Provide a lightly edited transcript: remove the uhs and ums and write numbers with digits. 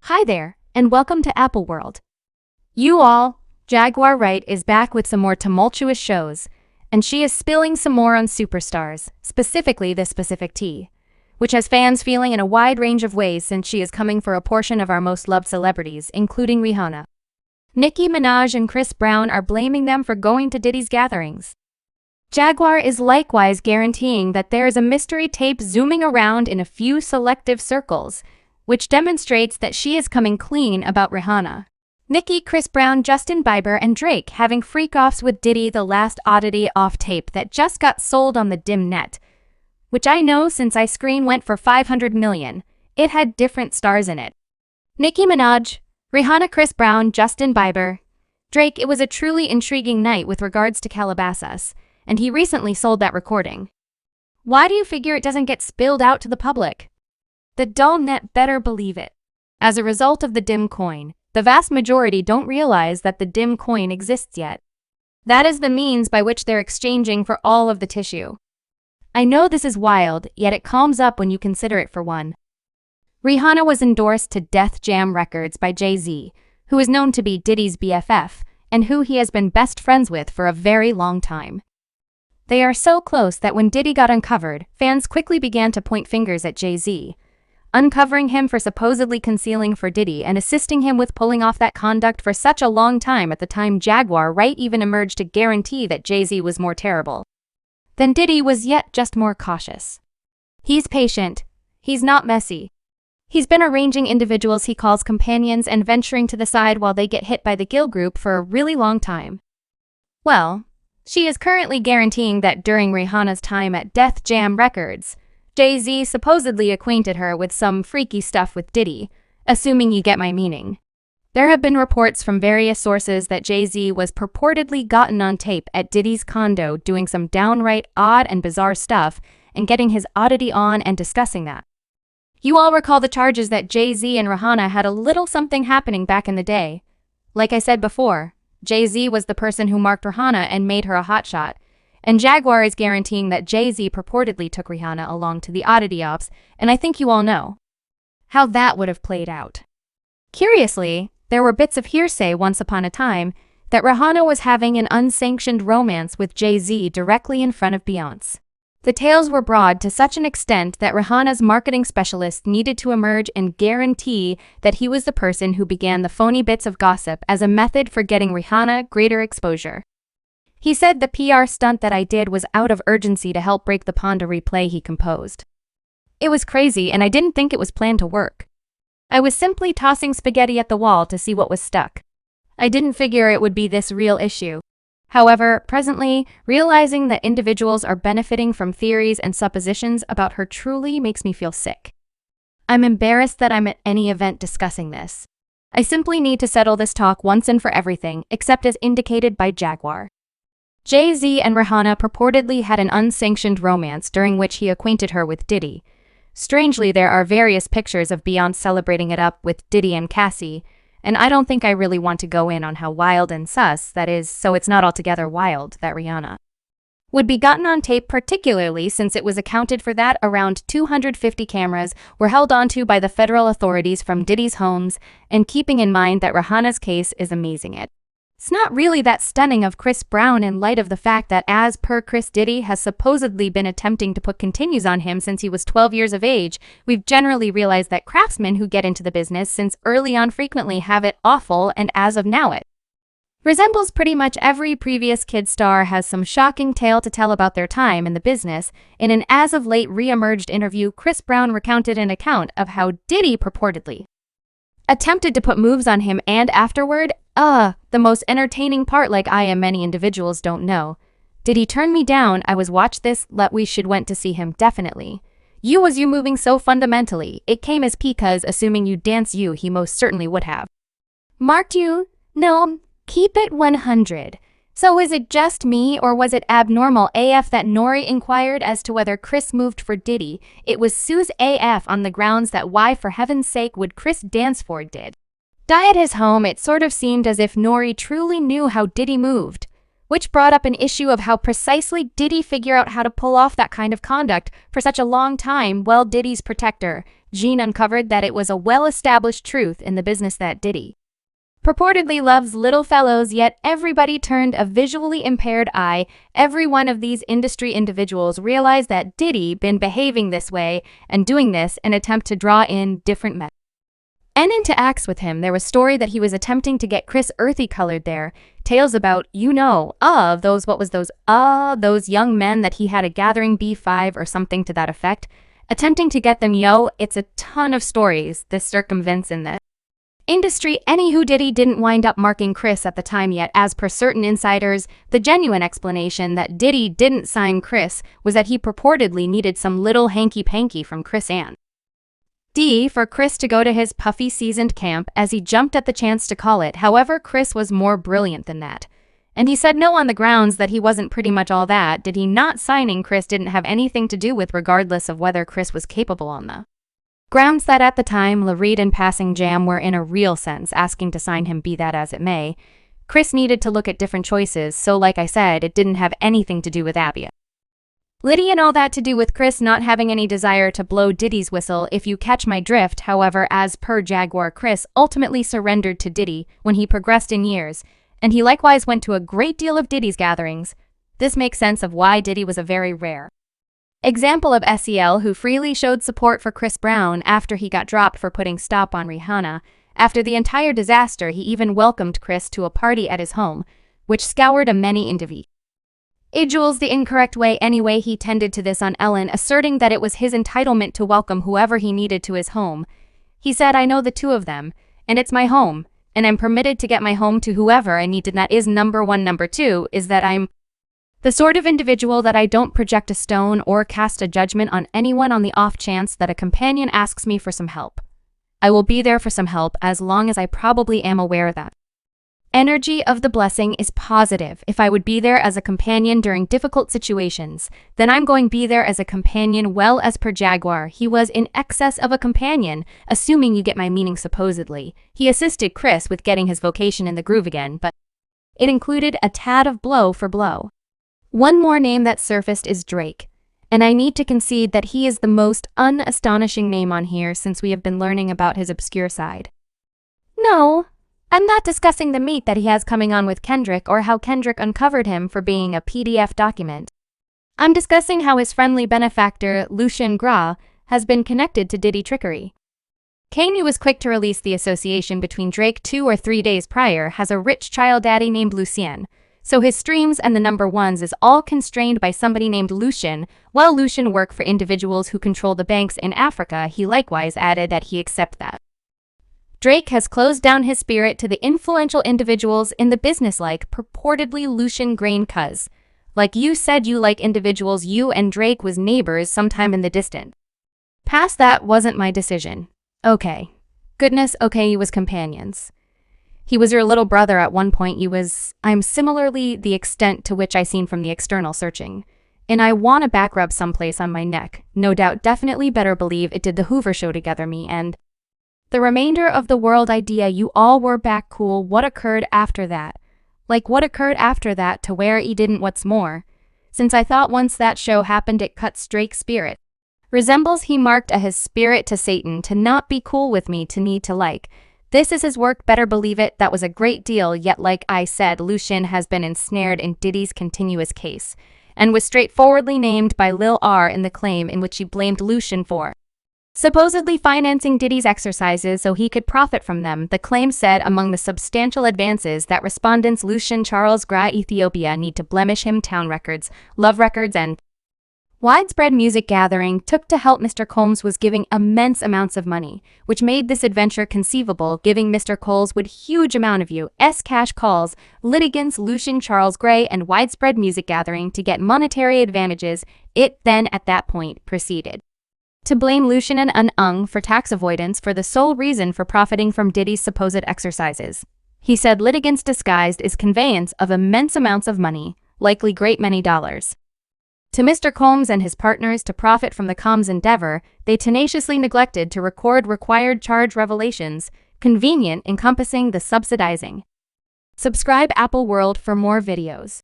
Hi there, and welcome to Apple World. You all, Jaguar Wright is back with some more tumultuous shows, and she is spilling some more on superstars, specifically the specific tea, which has fans feeling in a wide range of ways since she is coming for a portion of our most loved celebrities, including Rihanna. Nicki Minaj and Chris Brown are blaming them for going to Diddy's gatherings. Jaguar is likewise guaranteeing that there is a mystery tape zooming around in a few selective circles, which demonstrates that she is coming clean about Rihanna. Nicki, Chris Brown, Justin Bieber, and Drake having freakoffs with Diddy, the last oddity off tape that just got sold on the dim net, which I know since I screen went for 500 million. It had different stars in it. Nicki Minaj, Rihanna, Chris Brown, Justin Bieber, Drake. It was a truly intriguing night with regards to Calabasas, and he recently sold that recording. Why do you figure it doesn't get spilled out to the public? The dull net better believe it. As a result of the dim coin, the vast majority don't realize that the dim coin exists yet. That is the means by which they're exchanging for all of the tissue. I know this is wild, yet it calms up when you consider it for one. Rihanna was endorsed to Def Jam Records by Jay-Z, who is known to be Diddy's BFF, and who he has been best friends with for a very long time. They are so close that when Diddy got uncovered, fans quickly began to point fingers at Jay-Z, uncovering him for supposedly concealing for Diddy and assisting him with pulling off that conduct for such a long time. At the time, Jaguar Wright even emerged to guarantee that Jay-Z was more terrible. Then Diddy was yet just more cautious. He's patient. He's not messy. He's been arranging individuals he calls companions and venturing to the side while they get hit by the Gill Group for a really long time. Well, she is currently guaranteeing that during Rihanna's time at Def Jam Records, Jay-Z supposedly acquainted her with some freaky stuff with Diddy, assuming you get my meaning. There have been reports from various sources that Jay-Z was purportedly gotten on tape at Diddy's condo doing some downright odd and bizarre stuff and getting his oddity on and discussing that. You all recall the charges that Jay-Z and Rihanna had a little something happening back in the day. Like I said before, Jay-Z was the person who marked Rihanna and made her a hotshot, and Jaguar is guaranteeing that Jay-Z purportedly took Rihanna along to the oddity ops, and I think you all know how that would have played out. Curiously, there were bits of hearsay once upon a time that Rihanna was having an unsanctioned romance with Jay-Z directly in front of Beyoncé. The tales were broad to such an extent that Rihanna's marketing specialist needed to emerge and guarantee that he was the person who began the phony bits of gossip as a method for getting Rihanna greater exposure. He said the PR stunt that I did was out of urgency to help break the Panda replay he composed. It was crazy and I didn't think it was planned to work. I was simply tossing spaghetti at the wall to see what was stuck. I didn't figure it would be this real issue. However, presently, realizing that individuals are benefiting from theories and suppositions about her truly makes me feel sick. I'm embarrassed that I'm at any event discussing this. I simply need to settle this talk once and for everything, except as indicated by Jaguar. Jay-Z and Rihanna purportedly had an unsanctioned romance during which he acquainted her with Diddy. Strangely, there are various pictures of Beyoncé celebrating it up with Diddy and Cassie, and I don't think I really want to go in on how wild and sus that is, so it's not altogether wild that Rihanna would be gotten on tape, particularly since it was accounted for that around 250 cameras were held onto by the federal authorities from Diddy's homes, and keeping in mind that Rihanna's case is amazing. It's not really that stunning of Chris Brown in light of the fact that, as per Chris, Diddy has supposedly been attempting to put continues on him since he was 12 years of age. We've generally realized that craftsmen who get into the business since early on frequently have it awful, and as of now it resembles pretty much every previous kid star has some shocking tale to tell about their time in the business. In an as of late re-emerged interview, Chris Brown recounted an account of how Diddy purportedly attempted to put moves on him, and afterward, the most entertaining part, like I am many individuals don't know. Did he turn me down? I was watch this, we should went to see him definitely. You was you moving so fundamentally, it came as because assuming you dance he most certainly would have marked you. No, keep it 100. So is it just me or was it abnormal AF that Nori inquired as to whether Chris moved for Diddy? It was Sue's AF on the grounds that why for heaven's sake would Chris dance for Did die at his home. It sort of seemed as if Nori truly knew how Diddy moved, which brought up an issue of how precisely Diddy figure out how to pull off that kind of conduct for such a long time. Well, Diddy's protector, Jean uncovered that it was a well-established truth in the business that Diddy purportedly loves little fellows, yet everybody turned a visually impaired eye. Every one of these industry individuals realized that Diddy been behaving this way and doing this in an attempt to draw in different men and into acts with him. There was story that he was attempting to get Chris earthy colored there. Tales about, those young men that he had a gathering B5 or something to that effect, attempting to get them, it's a ton of stories this circumvents in the industry. Anywho, Diddy didn't wind up marking Chris at the time yet. As per certain insiders, the genuine explanation that Diddy didn't sign Chris was that he purportedly needed some little hanky-panky from Chris and D for Chris to go to his puffy seasoned camp, as he jumped at the chance to call it. However, Chris was more brilliant than that, and he said no on the grounds that he wasn't pretty much all that. Diddy not signing Chris didn't have anything to do with, regardless of whether Chris was capable on the grounds that at the time Wright and Passing Jam were in a real sense asking to sign him. Be that as it may, Chris needed to look at different choices, so like I said, it didn't have anything to do with Abia, Liddy and all that to do with Chris not having any desire to blow Diddy's whistle, if you catch my drift. However, as per Jaguar, Chris ultimately surrendered to Diddy when he progressed in years, and he likewise went to a great deal of Diddy's gatherings. This makes sense of why Diddy was a very rare example of SEL who freely showed support for Chris Brown after he got dropped for putting stop on Rihanna. After the entire disaster, he even welcomed Chris to a party at his home, which scoured a many individuals the incorrect way. Anyway, he tended to this on Ellen, asserting that it was his entitlement to welcome whoever he needed to his home. He said, "I know the two of them, and it's my home, and I'm permitted to get my home to whoever I need to. That is number one. Number two is that I'm the sort of individual that I don't project a stone or cast a judgment on anyone on the off chance that a companion asks me for some help. I will be there for some help as long as I probably am aware that energy of the blessing is positive. If I would be there as a companion during difficult situations, then I'm going to be there as a companion." Well, as per Jaguar, he was in excess of a companion, assuming you get my meaning. Supposedly, he assisted Chris with getting his vocation in the groove again, but it included a tad of blow for blow. One more name that surfaced is Drake, and I need to concede that he is the most unastonishing name on here since we have been learning about his obscure side. No, I'm not discussing the meat that he has coming on with Kendrick or how Kendrick uncovered him for being a PDF document. I'm discussing how his friendly benefactor, Lucien Gras, has been connected to Diddy trickery. Kanye was quick to release the association between Drake 2 or 3 days prior, has a rich child daddy named Lucien, so his streams and the number ones is all constrained by somebody named Lucien. While Lucien worked for individuals who control the banks in Africa, he likewise added that he accept that Drake has closed down his spirit to the influential individuals in the business, like purportedly Lucien Grain, cuz like you said, you like individuals. You and Drake was neighbors sometime in the distant past. That wasn't my decision. Okay. Goodness, okay, you was companions. He was your little brother at one point. I'm similarly the extent to which I seen from the external searching. And I want a back rub someplace on my neck. No doubt, definitely better believe it did the Hoover show together, me and the remainder of the world idea. You all were back cool. What occurred after that? Like what occurred after that to where he didn't? What's more, since I thought once that show happened it cut Drake's spirit. Resembles he marked a his spirit to Satan to not be cool with me to need to like. This is his work, better believe it. That was a great deal, yet like I said, Lucien has been ensnared in Diddy's continuous case, and was straightforwardly named by Lil R in the claim in which he blamed Lucien for supposedly financing Diddy's exercises so he could profit from them. The claim said among the substantial advances that respondents Lucien Charles Gras Ethiopia need to blemish him town records, love records, and widespread music gathering took to help Mr. Combs was giving immense amounts of money, which made this adventure conceivable, giving Mr. Coles would huge amount of U.S. cash calls, litigants Lucien Charles Gray and widespread music gathering to get monetary advantages. It then at that point proceeded to blame Lucien and Ung for tax avoidance for the sole reason for profiting from Diddy's supposed exercises. He said litigants disguised as conveyance of immense amounts of money, likely great many dollars, to Mr. Combs and his partners to profit from the Combs endeavor. They tenaciously neglected to record required charge revelations, convenient encompassing the subsidizing. Subscribe Apple World for more videos.